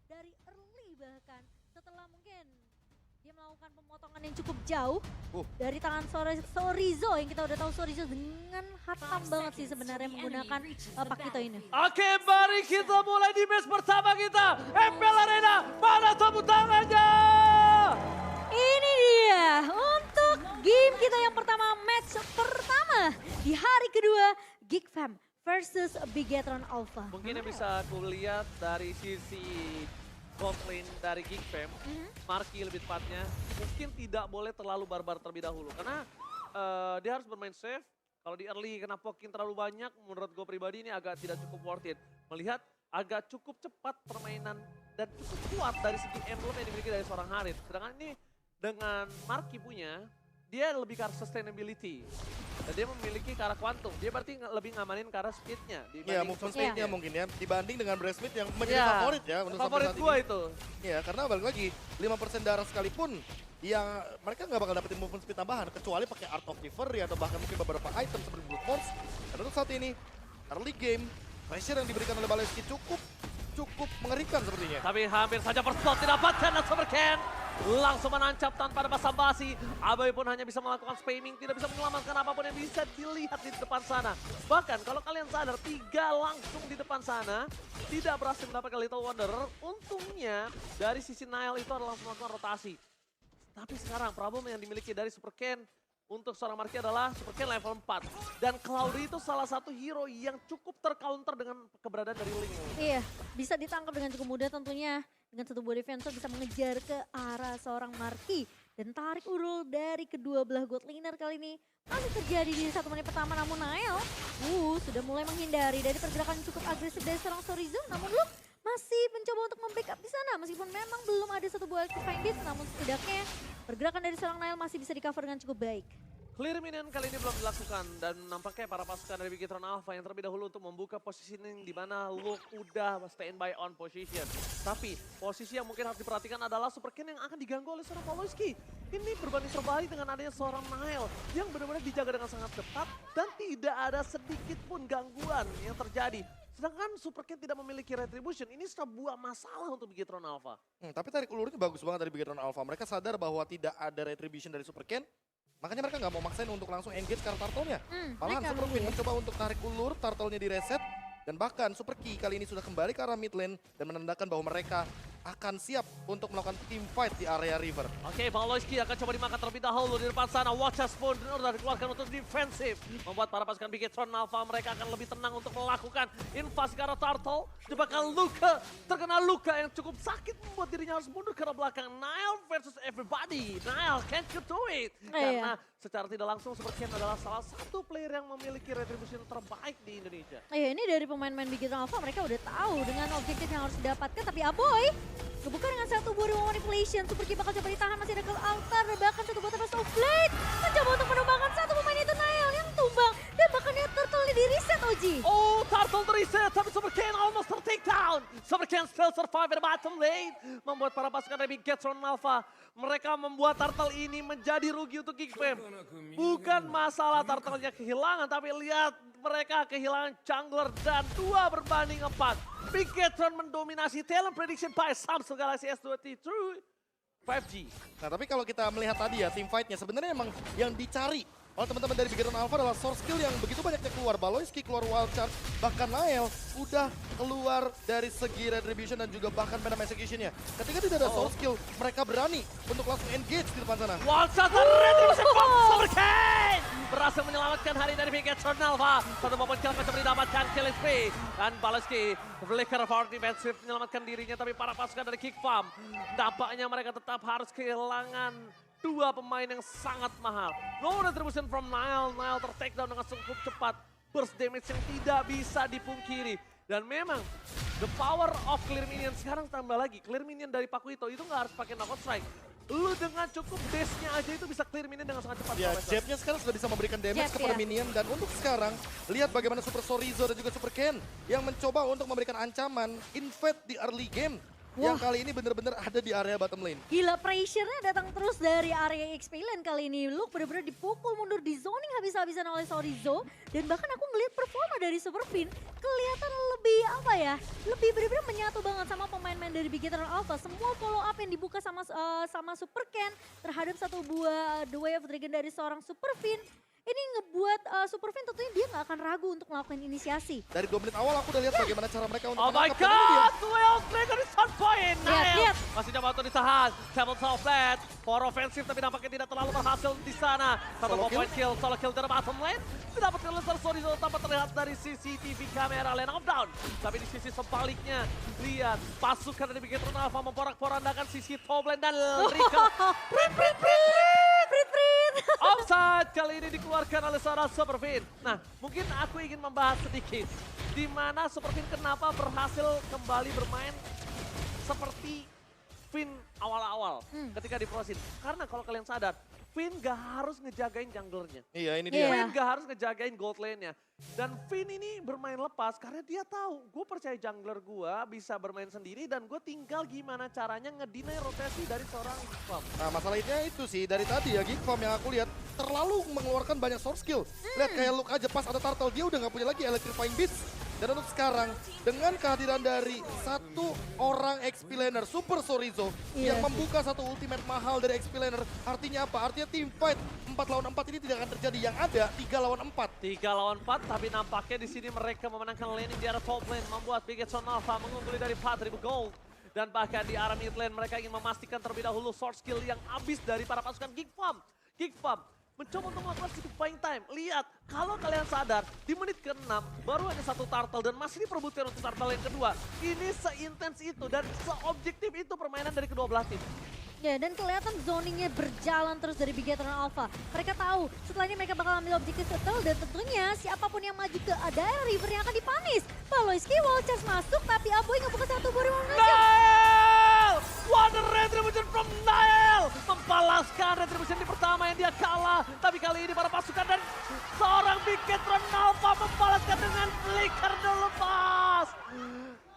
dari early bahkan setelah mungkin dia melakukan pemotongan yang cukup jauh dari tangan Sorizo yang kita udah tahu Sorizo dengan hatam banget sih sebenarnya menggunakan Pakito ini. Oke, mari kita mulai di match pertama kita. MPL Arena, mana tepuk tangannya? Ini dia untuk game kita yang pertama, match pertama di hari kedua Geek Fam versus Bigetron Alpha. Mungkin yang bisa aku lihat dari sisi bot lane dari Geek Fam, Marky lebih tepatnya, mungkin tidak boleh terlalu barbar terlebih dahulu. Karena dia harus bermain safe. Kalau di early kena pokin terlalu banyak, menurut gue pribadi ini agak tidak cukup worth it. Melihat agak cukup cepat permainan dan cukup kuat dari segi emblem yang dimiliki dari seorang Harit. Sedangkan ini dengan Marky punya, dia lebih ke arah sustainability. Dan dia memiliki ke arah quantum. Dia berarti lebih ngamanin ke arah speednya. Iya, movement speednya mungkin ya. Dibanding dengan Breastmeat yang menjadi favorit ya. Favorit gue itu. Iya, karena balik lagi 5% darah sekalipun yang mereka nggak bakal dapetin movement speed tambahan. Kecuali pakai Art of Reverie atau bahkan mungkin beberapa item seperti Brute Force. Dan untuk saat ini, early game, pressure yang diberikan oleh Baleski cukup mengerikan sepertinya. Tapi hampir saja first blood didapatkan dan Supercan langsung menancap tanpa ada basa-basi. Abai pun hanya bisa melakukan spamming, tidak bisa menyelamatkan apapun yang bisa dilihat di depan sana. Bahkan kalau kalian sadar, 3 langsung di depan sana tidak berhasil mendapatkan Little Wanderer. Untungnya dari sisi Nile itu adalah langsung melakukan rotasi. Tapi sekarang problem yang dimiliki dari Supercan untuk seorang Marky adalah Supercan level 4. Dan Cloudy itu salah satu hero yang cukup tercounter dengan keberadaan dari Link. Iya, bisa ditangkap dengan cukup mudah tentunya. Dengan satu buah defensor bisa mengejar ke arah seorang Marky. Dan tarik urul dari kedua belah god laner kali ini. Masih terjadi di 1 menit pertama, namun Nael sudah mulai menghindari dari pergerakan cukup agresif dari seorang Sorizo. Namun Luke masih mencoba untuk membackup di sana. Meskipun memang belum ada satu buah electrifying beat, namun setidaknya pergerakan dari seorang Nael masih bisa di-cover dengan cukup baik. Clear minion kali ini belum dilakukan dan nampaknya para pasukan dari Bigetron Alpha yang terlebih dahulu untuk membuka positioning di mana Luke udah standby on position. Tapi posisi yang mungkin harus diperhatikan adalah Supercan yang akan diganggu oleh seorang Poloski. Ini berbanding terbalik dengan adanya seorang Nile yang benar-benar dijaga dengan sangat ketat dan tidak ada sedikit pun gangguan yang terjadi. Sedangkan Supercan tidak memiliki retribution, ini sebuah masalah untuk Bigetron Alpha. Tapi tarik ulurnya bagus banget dari Bigetron Alpha. Mereka sadar bahwa tidak ada retribution dari Supercan. Makanya mereka nggak mau maksain untuk langsung engage ke turtle-nya. Malahan Super Queen mencoba untuk tarik ulur, turtle-nya di reset. Dan bahkan Super Key kali ini sudah kembali ke arah mid lane dan menandakan bahwa mereka akan siap untuk melakukan team fight di area river. Oke, Pawlowski akan coba dimakan terlebih dahulu di depan sana. Watchers pun sudah dikeluarkan untuk defensif. Membuat para pasukan Bigetron Alpha mereka akan lebih tenang untuk melakukan invasi ke arah Turtle. Jebakan Luka, terkena luka yang cukup sakit membuat dirinya harus mundur ke arah belakang. Nile versus everybody. Nile, can't you do it? Karena secara tidak langsung Supercan adalah salah satu player yang memiliki retribution terbaik di Indonesia. Iya, ini dari pemain-pemain Bigetron Alpha mereka udah tahu dengan objektif yang harus didapatkan. Tapi Aboy kebuka dengan satu buah Rumah Manipulation. Super Key bakal coba ditahan, masih ada ke altar. Dan bahkan satu buah Tempest of Blade mencoba untuk menumbangkan satu pemain itu Nile yang tumbang. Dan bahkan dia turtle di reset Oji. Oh, Turtle reset, tapi Supercan almost ter-take down. Supercan still survive at the bottom lane. Membuat para pasukan dari Bigetron Alpha, mereka membuat Turtle ini menjadi rugi untuk Geek Fam. Bukan masalah Turtle-nya kehilangan, tapi lihat mereka kehilangan jungler dan 2 berbanding 4. Bigetron mendominasi talent prediction by Samsung Galaxy S23 5G. Nah tapi kalau kita melihat tadi ya team fight-nya sebenarnya emang yang dicari oleh teman-teman dari Bigetron Alpha adalah source skill yang begitu banyaknya keluar. Baloyski keluar wild charge, bahkan Nile udah keluar dari segi retribution dan juga bahkan venom execution-nya. Ketika tidak ada source skill, mereka berani untuk langsung engage di depan sana. Wild charge dan retribution from Supercan! Berhasil menyelamatkan hari dari Bigetron Alpha. Satu momen kill mencoba didapatkan killing spree. Dan Baloyski flicker for defensive menyelamatkan dirinya, tapi para pasukan dari Geek Fam nampaknya mereka tetap harus kehilangan 2 pemain yang sangat mahal. No retribution from Nile. Nile ter-take down dengan cukup cepat. Burst damage yang tidak bisa dipungkiri. Dan memang the power of clear minion sekarang tambah lagi. Clear minion dari Pakito itu nggak harus pakai knockout strike. Lu dengan cukup dash-nya aja itu bisa clear minion dengan sangat cepat. Ya, jab-nya sekarang sudah bisa memberikan damage kepada minion. Dan untuk sekarang, lihat bagaimana Super Sorizo dan juga Super Ken yang mencoba untuk memberikan ancaman invade di early game. Yang kali ini benar-benar ada di area bottom lane. Gila, pressure-nya datang terus dari area XP lane kali ini. Luke benar-benar dipukul mundur di zoning habis-habisan oleh Sorizo. Dan bahkan aku melihat performa dari Super Pin kelihatan lebih lebih benar-benar menyatu banget sama pemain-pemain dari Bigetron Alpha. Semua follow up yang dibuka sama Super Ken terhadap satu buah The Way of Dragon dari seorang Super Fin. Ini ngebuat Super Fin tentunya dia nggak akan ragu untuk melakukan inisiasi. Dari 2 menit awal aku udah lihat bagaimana cara mereka untuk Oh my menangkap, dan ini dia. god, Duel Dragon di start point. Lihat, lihat. Masih coba untuk ditahan. Tabletop flat, for offensive tapi nampaknya tidak terlalu berhasil di sana. Satu Solo point kill, solo kill dari bottom lane. Didapatkan oleh Sorizo tanpa terlihat dari CCTV kamera lane of down. Tapi di sisi sebaliknya, lihat pasukan dari Bigetron Alpha memporak-porandakan sisi top lane dan Rika. Prit. Offside kali ini dikeluarkan oleh seorang Super Fin. Nah, mungkin aku ingin membahas sedikit di mana Super Fin kenapa berhasil kembali bermain seperti Fin awal-awal ketika di Prosin. Karena kalau kalian sadar, Fin gak harus ngejagain junglernya. Iya, ini Iya. dia. Fin gak harus ngejagain gold lane-nya. Dan Fin ini bermain lepas karena dia tahu, gue percaya jungler gue bisa bermain sendiri dan gue tinggal gimana caranya ngedinai rotasi dari seorang Gigfam. Nah, masalahnya itu sih dari tadi ya Gigfam yang aku lihat terlalu mengeluarkan banyak source skill. Lihat kayak look aja pas ada turtle dia udah nggak punya lagi electrifying beast. Dan untuk sekarang dengan kehadiran dari satu orang XP laner Super Sorizo Iya yang sih. membuka satu ultimate mahal dari XP laner, artinya apa? Artinya team fight 4 lawan 4 ini tidak akan terjadi, yang ada 3 lawan 4. 3 lawan 4, tapi nampaknya di sini mereka memenangkan laning di arah top lane, membuat Bigetron Alpha mengungguli dari 4.000 gold. Dan bahkan di arah mid lane mereka ingin memastikan terlebih dahulu sword skill yang habis dari para pasukan Gigfam. Gigfam mencoba untuk melakukan sedikit buying time. Lihat, kalau kalian sadar, di menit ke-6 baru hanya satu turtle dan masih diperebutkan untuk turtle yang kedua. Ini seintens itu dan seobjektif itu permainan dari kedua belah tim. Ya, dan kelihatan zoningnya berjalan terus dari Bigetron Alpha. Mereka tahu setelah ini mereka bakal ambil objektif settle dan tentunya siapapun yang maju ke daerah river yang akan dipanis. Paloyski wall chest masuk tapi Aboy ngebuka satu body Nail! What a retribution from Nail! Membalaskan retribution di pertama yang dia kalah. Tapi kali ini para pasukan dan seorang Bigetron Alpha membalaskan dengan flicker lepas.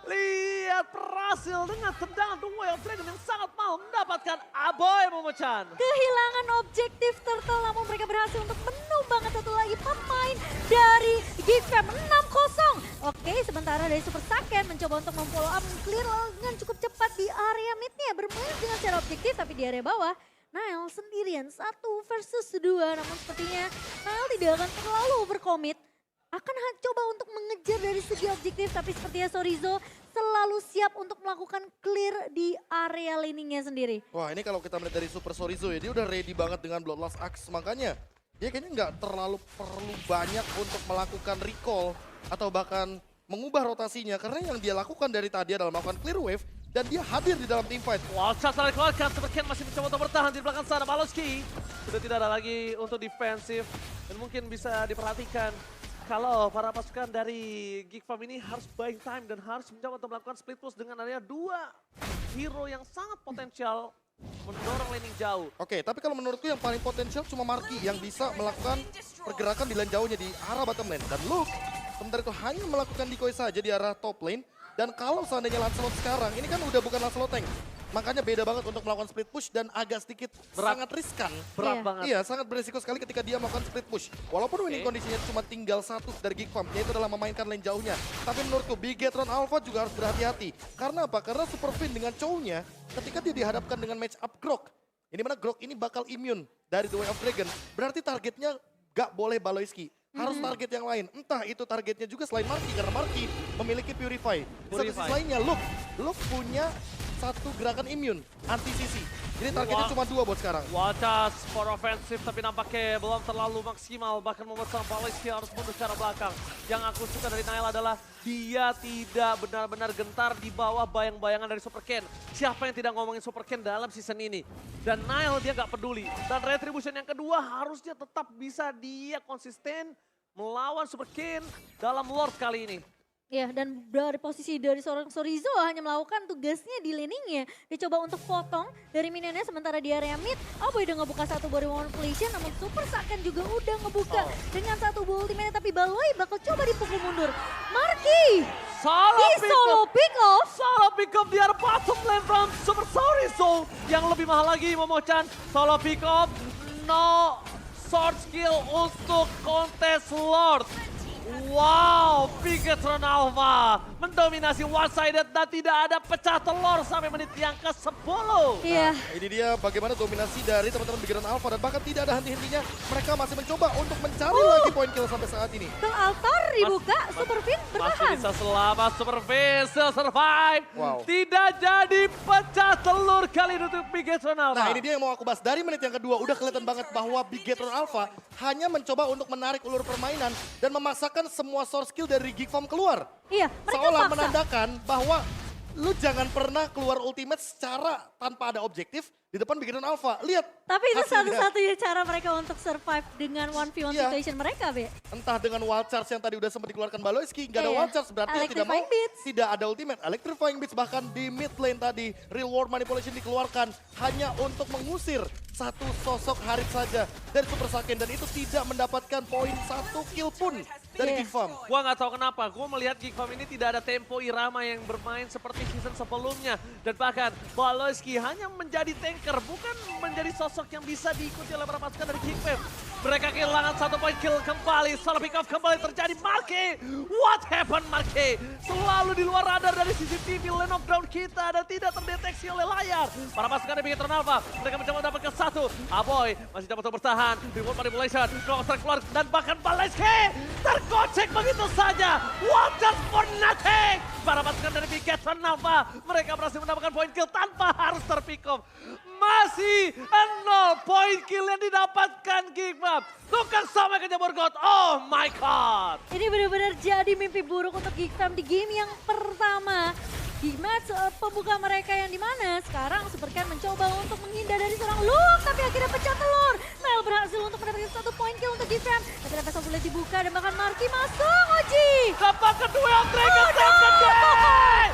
Lihat berhasil dengan tendangan The Way of Dragon yang sangat mahal mendapatkan Aboy Momochan. kehilangan objektif turtle namun mereka berhasil untuk menumbangkan satu lagi pemain dari Gigfam 6-0. Oke, sementara dari Super Saiyan mencoba untuk memfollow up clear dengan cukup cepat di area midnya bermain dengan secara objektif tapi di area bawah Nile sendirian 1 versus 2 namun sepertinya Nile tidak akan terlalu overcommit. Akan coba untuk mengejar dari segi objektif tapi sepertinya Sorizo selalu siap untuk melakukan clear di area laningnya sendiri. Wah, ini kalau kita melihat dari Super Sorizo ya, dia udah ready banget dengan Bloodlust Axe. Makanya dia kayaknya nggak terlalu perlu banyak untuk melakukan recall atau bahkan mengubah rotasinya. Karena yang dia lakukan dari tadi adalah melakukan clear wave dan dia hadir di dalam team fight. Wall shot telah dikeluarkan, Super Ken masih mencoba untuk bertahan di belakang sana. Paloyski sudah tidak ada lagi untuk defensif dan mungkin bisa diperhatikan kalau para pasukan dari Gigfam ini harus buying time dan harus mencoba untuk melakukan split push dengan adanya 2 hero yang sangat potensial mendorong laning jauh. Oke, tapi kalau menurutku yang paling potensial cuma Marky yang bisa melakukan pergerakan di lane jauhnya di arah bottom lane. Dan Luke sementara itu hanya melakukan decoy saja di arah top lane. Dan kalau seandainya Lancelot sekarang, ini kan udah bukan Lancelot tank. Makanya beda banget untuk melakukan split push dan agak sedikit sangat riskan. Berat Iya. banget. Iya, sangat beresiko sekali ketika dia melakukan split push. Walaupun winning kondisinya cuma tinggal 1 dari Gigfam, yaitu adalah memainkan lane jauhnya. Tapi menurutku Bigetron Alpha juga harus berhati-hati. Karena apa? Karena Super Fin dengan cownya, ketika dia dihadapkan dengan match up Grok, ini mana Grok ini bakal immune dari The Way of Dragon, berarti targetnya gak boleh Baloyski. Harus target yang lain. Entah itu targetnya juga selain Marky, karena Marky memiliki Purify. Di satu sisi lainnya, Luke punya satu gerakan immune, anti-CC. Jadi targetnya Wah. cuma 2 buat sekarang. Wacas for offensive tapi nampaknya belum terlalu maksimal. Bahkan membuat sang Paloyski harus mundur secara belakang. Yang aku suka dari Nile adalah dia tidak benar-benar gentar di bawah bayang-bayangan dari Super Ken. Siapa yang tidak ngomongin Super Ken dalam season ini? Dan Nile dia nggak peduli. Dan retribution yang kedua harusnya tetap bisa dia konsisten melawan Super Ken dalam Lord kali ini. Ya, dan dari posisi dari seorang Sorizo hanya melakukan tugasnya di laningnya. Dia coba untuk potong dari minionnya sementara di area mid. Aboy udah ngebuka satu body manipulation namun Super Saiyan juga udah ngebuka dengan satu buah ultimate tapi Baloy bakal coba dipukul mundur. Marky! Salah Di solo pick off! Solo pick up di arah bottom lane from Super Sorizo. Yang lebih mahal lagi Momochan. Solo pick up, no sword skill untuk kontes Lord. Wow, Bigetron Alpha mendominasi one-sided dan tidak ada pecah telur sampai menit yang ke-10. Iya. Ini dia bagaimana dominasi dari teman-teman Bigetron Alpha dan bahkan tidak ada henti-hentinya. Mereka masih mencoba untuk mencari lagi poin kill sampai saat ini. Ke altar dibuka, Superfin Masih bertahan. bisa selamat, Superfin survive. Wow. Tidak jadi pecah telur kali ini untuk Bigetron Alpha. Nah ini dia yang mau aku bahas. Dari menit yang kedua udah kelihatan banget bahwa Bigetron Alpha hanya mencoba untuk menarik ulur permainan dan memaksakan semua source skill dari Geek Farm keluar. Iya, mereka Seolah paksa. menandakan bahwa lu jangan pernah keluar ultimate secara tanpa ada objektif di depan Bigetron Alpha. Lihat. Tapi itu hasilnya. satu-satunya cara mereka untuk survive dengan 1v1 Iya. situation mereka, Be. Entah dengan wild charge yang tadi udah sempat dikeluarkan Baloyski, nggak ada Iya. wild charge berarti tidak mau, Electrifying Beats. tidak ada ultimate. Electrifying Beats bahkan di mid lane tadi, real world manipulation dikeluarkan hanya untuk mengusir satu sosok Harith saja dari Super Saiyan dan itu tidak mendapatkan poin 1 kill pun dari Iya. Geek Farm. Gua nggak tahu kenapa, gua melihat Geek Farm ini tidak ada tempo irama yang bermain seperti season sebelumnya. Dan bahkan Baloyski hanya menjadi tanker, bukan menjadi sosok yang bisa diikuti oleh para pasukan dari Geek Farm. Mereka kehilangan 1 poin kill kembali, solo pick off kembali terjadi. Marke, what happened Marke? Selalu di luar radar dari CCTV lane of ground kita dan tidak terdeteksi oleh layar. Para pasukan dari Bigetron Alpha, mereka mencoba mendapatkan 1. Aboy masih dapat untuk bertahan, remote manipulation, strike keluar dan bahkan Baloyski tergocek begitu saja. What just for nothing? Para pasukan dari Bigetron Alpha, mereka berhasil mendapatkan poin kill tanpa harus terpick off. Masih 0 poin kill yang didapatkan Geek Farm. Tukang sampai ke Jabor God. Oh my god. Ini benar-benar jadi mimpi buruk untuk Geek Farm di game yang pertama. Di match pembuka mereka yang dimana sekarang Supercan mencoba untuk menghindar dari seorang Luke tapi akhirnya pecah telur. Nile berhasil untuk mendapatkan 1 poin kill untuk Geek Farm. Tapi lepas boleh dibuka dan bahkan Marky masuk Oji. Dapat kedua Dragon Day.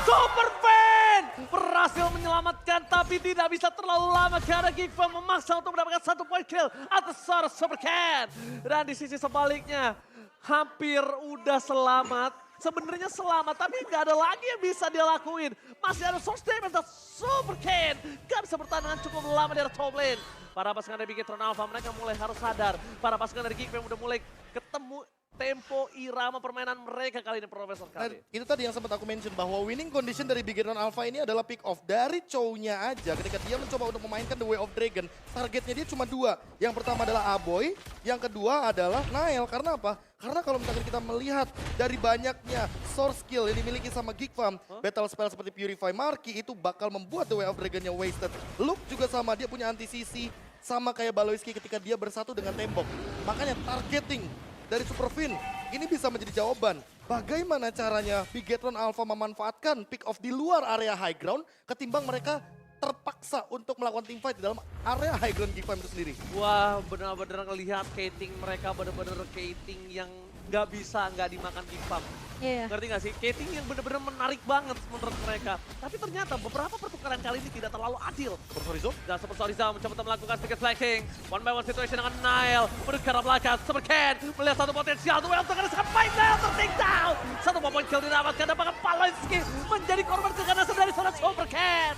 Super Fan berhasil menyelamatkan tapi tidak bisa terlalu lama karena Geek Farm memaksa untuk mendapatkan 1 poin kill atas seorang Supercan. Dan di sisi sebaliknya hampir udah selamat. Sebenarnya selamat, tapi nggak ada lagi yang bisa dia lakuin. Masih ada source damage dan Supercan nggak bisa bertahan dengan cukup lama di atas top lane. Para pasukan dari Bigetron Alpha mereka mulai harus sadar. Para pasukan dari Geek Farm udah mulai ketemu tempo irama permainan mereka kali ini, Profesor Dan Kali. itu tadi yang sempat aku mention bahwa winning condition dari Bigetron Alpha ini adalah pick off dari Chow-nya aja. Ketika dia mencoba untuk memainkan The Way of Dragon, targetnya dia cuma 2. Yang pertama adalah Aboy, yang kedua adalah Nile. Karena apa? Karena kalau misalkan kita melihat dari banyaknya source skill yang dimiliki sama Geek Farm, battle spell seperti Purify Marky itu bakal membuat The Way of Dragon-nya wasted. Luke juga sama, dia punya anti-CC sama kayak Baloyski ketika dia bersatu dengan tembok. Makanya targeting dari Superfin ini bisa menjadi jawaban. Bagaimana caranya Bigetron Alpha memanfaatkan pick off di luar area high ground ketimbang mereka terpaksa untuk melakukan teamfight di dalam area high ground Geek Farm itu sendiri. Wah, benar-benar ngelihat Kating mereka benar-benar Kating yang nggak bisa nggak dimakan Geek Farm. Iya. Ngerti nggak sih? Kating yang benar-benar menarik banget menurut mereka. Tapi ternyata beberapa pertukaran kali ini tidak terlalu adil. Persorizo? Dan Super Soriza mencoba untuk melakukan stick flanking. One by one situation dengan Nile. Menuju ke arah belakang. Supercan melihat satu potensial. Duel untuk sampai Nile tertinggal. 1 poin kill didapatkan. Dan bahkan Baloyski menjadi korban keganasan dari seorang Supercan.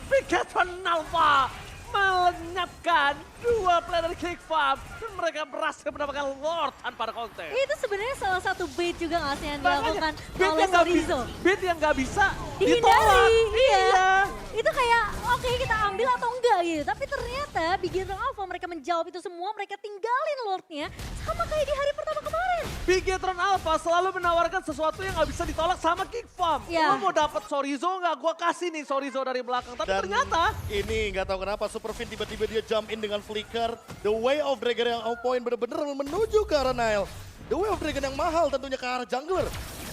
Bigetron Alpha melenyapkan 2 player dari Geek Farm. Dan mereka berhasil mendapatkan Lord tanpa ada konten. Itu sebenarnya salah satu bait juga nggak sih yang Makanya, dilakukan bait oleh yang nggak Sorizo. bait yang nggak bisa Dihindari, ditolak. iya. Itu kayak oke kita ambil atau enggak gitu. Tapi ternyata Bigetron Alpha mereka menjawab itu semua, mereka tinggalin Lordnya sama kayak di hari pertama kemarin. Bigetron Alpha selalu menawarkan sesuatu yang nggak bisa ditolak sama Geek Farm. Iya. Lo mau dapat Sorizo nggak? Gua kasih nih Sorizo dari belakang. Tapi Dan ternyata ini nggak tahu kenapa Superfin tiba-tiba dia jump in dengan flicker. The Way of Dragon yang on point bener-bener menuju ke arah Nile. The Way of Dragon yang mahal tentunya ke arah jungler.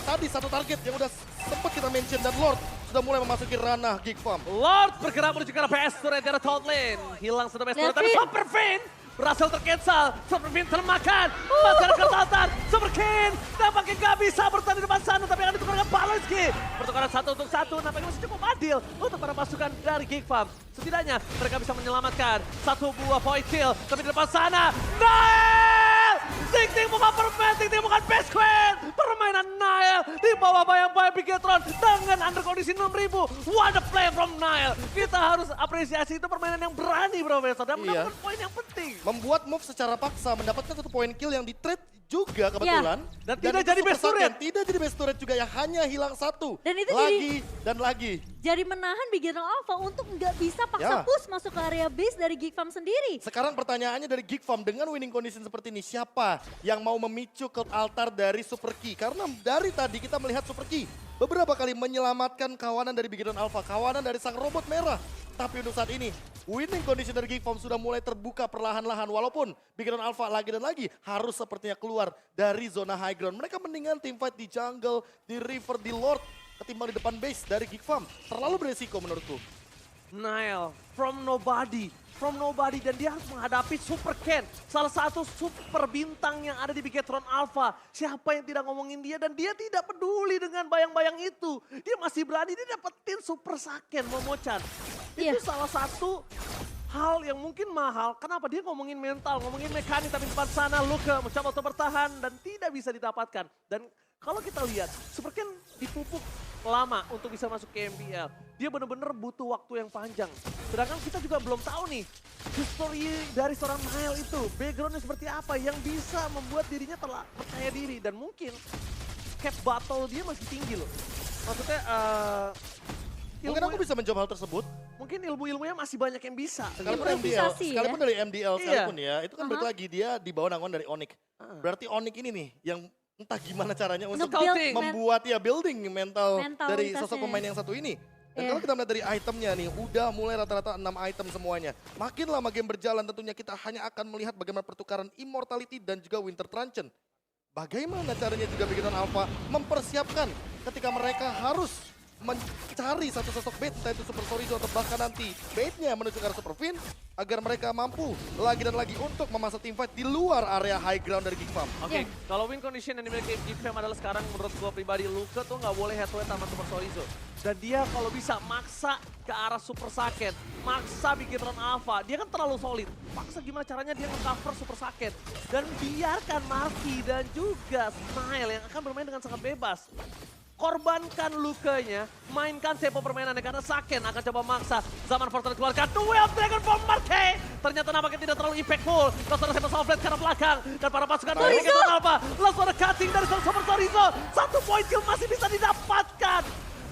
Tadi satu target yang udah sempat kita mention dan Lord sudah mulai memasuki ranah Geek Farm. Lord bergerak menuju ke arah PS turret dari top lane. Hilang satu PS turret, tapi Levin. Superfin berhasil tercancel. Superfin termakan. Masih ada kesempatan. Superkin nampaknya nggak bisa bertahan di depan sana, tapi akan ditukar dengan Baloyski. Pertukaran 1 untuk 1 nampaknya masih cukup adil untuk para pasukan dari Geek Farm. Setidaknya mereka bisa menyelamatkan 1 buah point kill. Tapi di depan sana, Nile! Ting-ting bukan permain, ting-ting bukan best queen. Permainan Nile di bawah bayang-bayang Bigetron dengan under kondisi 6.000. What a play from Nile. Kita harus apresiasi itu permainan yang berani, Profesor. Dan Iya. mendapatkan poin yang penting. Membuat move secara paksa, mendapatkan 1 poin kill yang di trade juga kebetulan. Dan tidak itu jadi Super best turret. Saiyan tidak jadi best turret juga yang hanya hilang satu. Dan itu lagi dan lagi. jadi menahan Big Hero Alpha untuk nggak bisa paksa Ya. push masuk ke area base dari Geek Farm sendiri. Sekarang pertanyaannya dari Geek Farm dengan winning condition seperti ini, siapa yang mau memicu Cloud Altar dari Super Key? Karena dari tadi kita melihat Super Key beberapa kali menyelamatkan kawanan dari Big Hero Alpha, kawanan dari sang robot merah. Tapi untuk saat ini, winning condition dari Geek Farm sudah mulai terbuka perlahan-lahan. Walaupun Big Hero Alpha lagi dan lagi harus sepertinya keluar dari zona high ground. Mereka mendingan teamfight di jungle, di river, di lord, ketimbang di depan base dari Geek Farm. Terlalu beresiko menurutku. Nile from nobody dan dia harus menghadapi Super Ken, salah satu super bintang yang ada di Bigetron Alpha. Siapa yang tidak ngomongin dia dan dia tidak peduli dengan bayang-bayang itu. Dia masih berani, dia dapetin Super Saken Momochan. Iya. Itu salah satu hal yang mungkin mahal. Kenapa dia ngomongin mental, ngomongin mekanik, tapi di depan sana Luka mencoba untuk bertahan dan tidak bisa didapatkan. Dan kalau kita lihat, Super Ken dipupuk lama untuk bisa masuk ke MPL. Dia benar-benar butuh waktu yang panjang. Sedangkan kita juga belum tahu nih, history dari seorang Nile itu, backgroundnya seperti apa yang bisa membuat dirinya percaya diri. Dan mungkin cap battle dia masih tinggi loh. Maksudnya Mungkin aku bisa menjawab hal tersebut. mungkin ilmu-ilmunya masih banyak yang bisa. Sekalipun Improvisasi ya. sekalipun dari MDL Iya. sekalipun ya, itu kan balik lagi dia di bawah naungan dari Onyx. Berarti Onyx ini nih yang entah gimana caranya untuk Scouting. membuat ya building mental dari Mentalitasnya. sosok pemain yang satu ini. Dan Iya. kalau kita melihat dari itemnya nih, udah mulai rata-rata 6 item semuanya. Makin lama game berjalan tentunya kita hanya akan melihat bagaimana pertukaran Immortality dan juga Winter Truncheon. Bagaimana caranya juga Bigetron Alpha mempersiapkan ketika mereka harus mencari satu sosok bait, entah itu Super Sorizo atau bahkan nanti baitnya menuju ke arah Super Fin, agar mereka mampu lagi dan lagi untuk memasang teamfight di luar area high ground dari Geek Farm. Oke, kalau win condition yang dimiliki GFM adalah sekarang menurut gua pribadi, Luka tuh nggak boleh head to head sama Super Sorizo. Dan dia kalau bisa maksa ke arah Super Saken, maksa Bigetron Alpha, dia kan terlalu solid. Maksa gimana caranya dia nge-cover Super Saken. Dan biarkan Marky dan juga Smile yang akan bermain dengan sangat bebas. Korbankan Lukanya, mainkan tempo permainannya karena Saken akan coba maksa. Zaman Fortnite keluarkan Duel Dragon Bomb Marque. Ternyata nampaknya tidak terlalu impactful. Langsung ada Cyber Soundflare ke arah belakang. Dan para pasukan dari Bigetron Alpha langsung ada cutting dari Super Sorizo. 1 point kill masih bisa didapatkan.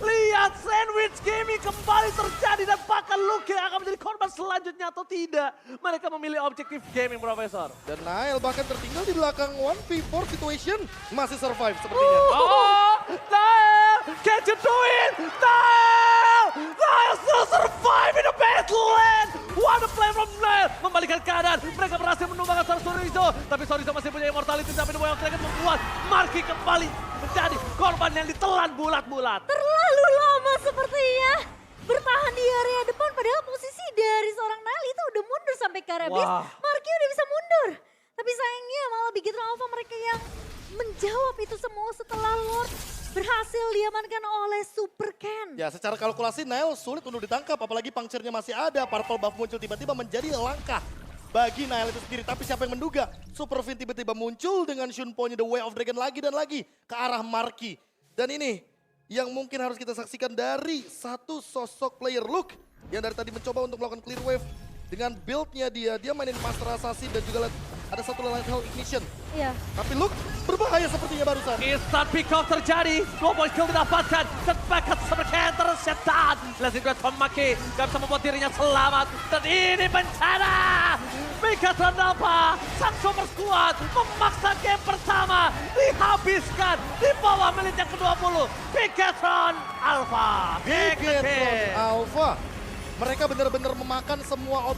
Lihat sandwich gaming kembali terjadi dan bahkan Luka akan menjadi korban selanjutnya atau tidak. Mereka memilih objektif gaming, Profesor. Dan Nile bahkan tertinggal di belakang 1v4 situation, masih survive sepertinya. Oh, Nile! Can't you do it? Nile! Nile still survive in the Badland! What a play from Nile! Membalikan keadaan, mereka berhasil menumbangkan seorang Sorizo. Tapi Sorizo masih punya immortality, tapi The Way of Dragon membuat Marky kembali menjadi korban yang ditelan bulat-bulat. Terlalu lama sepertinya bertahan di area depan, padahal posisi dari seorang Nile itu udah mundur sampai ke area base. Wah. Marky udah bisa mundur. Tapi sayangnya malah Bigetron Alpha mereka yang menjawab itu semua setelah Lord berhasil diamankan oleh Super Ken. Ya secara kalkulasi Nile sulit untuk ditangkap, apalagi puncture-nya masih ada. Purple buff muncul tiba-tiba menjadi langkah bagi Nile itu sendiri. Tapi siapa yang menduga Super Fin tiba-tiba muncul dengan Shunpo-nya The Way of Dragon lagi dan lagi ke arah Marky. Dan ini yang mungkin harus kita saksikan dari satu sosok player Luke yang dari tadi mencoba untuk melakukan clear wave dengan build-nya dia mainin Master Assassin dan juga ada satu Lethal Ignition. Iya. Tapi Luke berbahaya sepertinya barusan. Instant pick-off terjadi, 2 point kill didapatkan, dan bakat Super Ken tersetan. Blessing Great from Maki, gak bisa membuat dirinya selamat, dan ini bencana! Bigetron Alpha, sang super squad, memaksa game pertama, dihabiskan di bawah menit yang ke-20. Bigetron Alpha, Bigetron Alpha. Mereka benar-benar memakan semua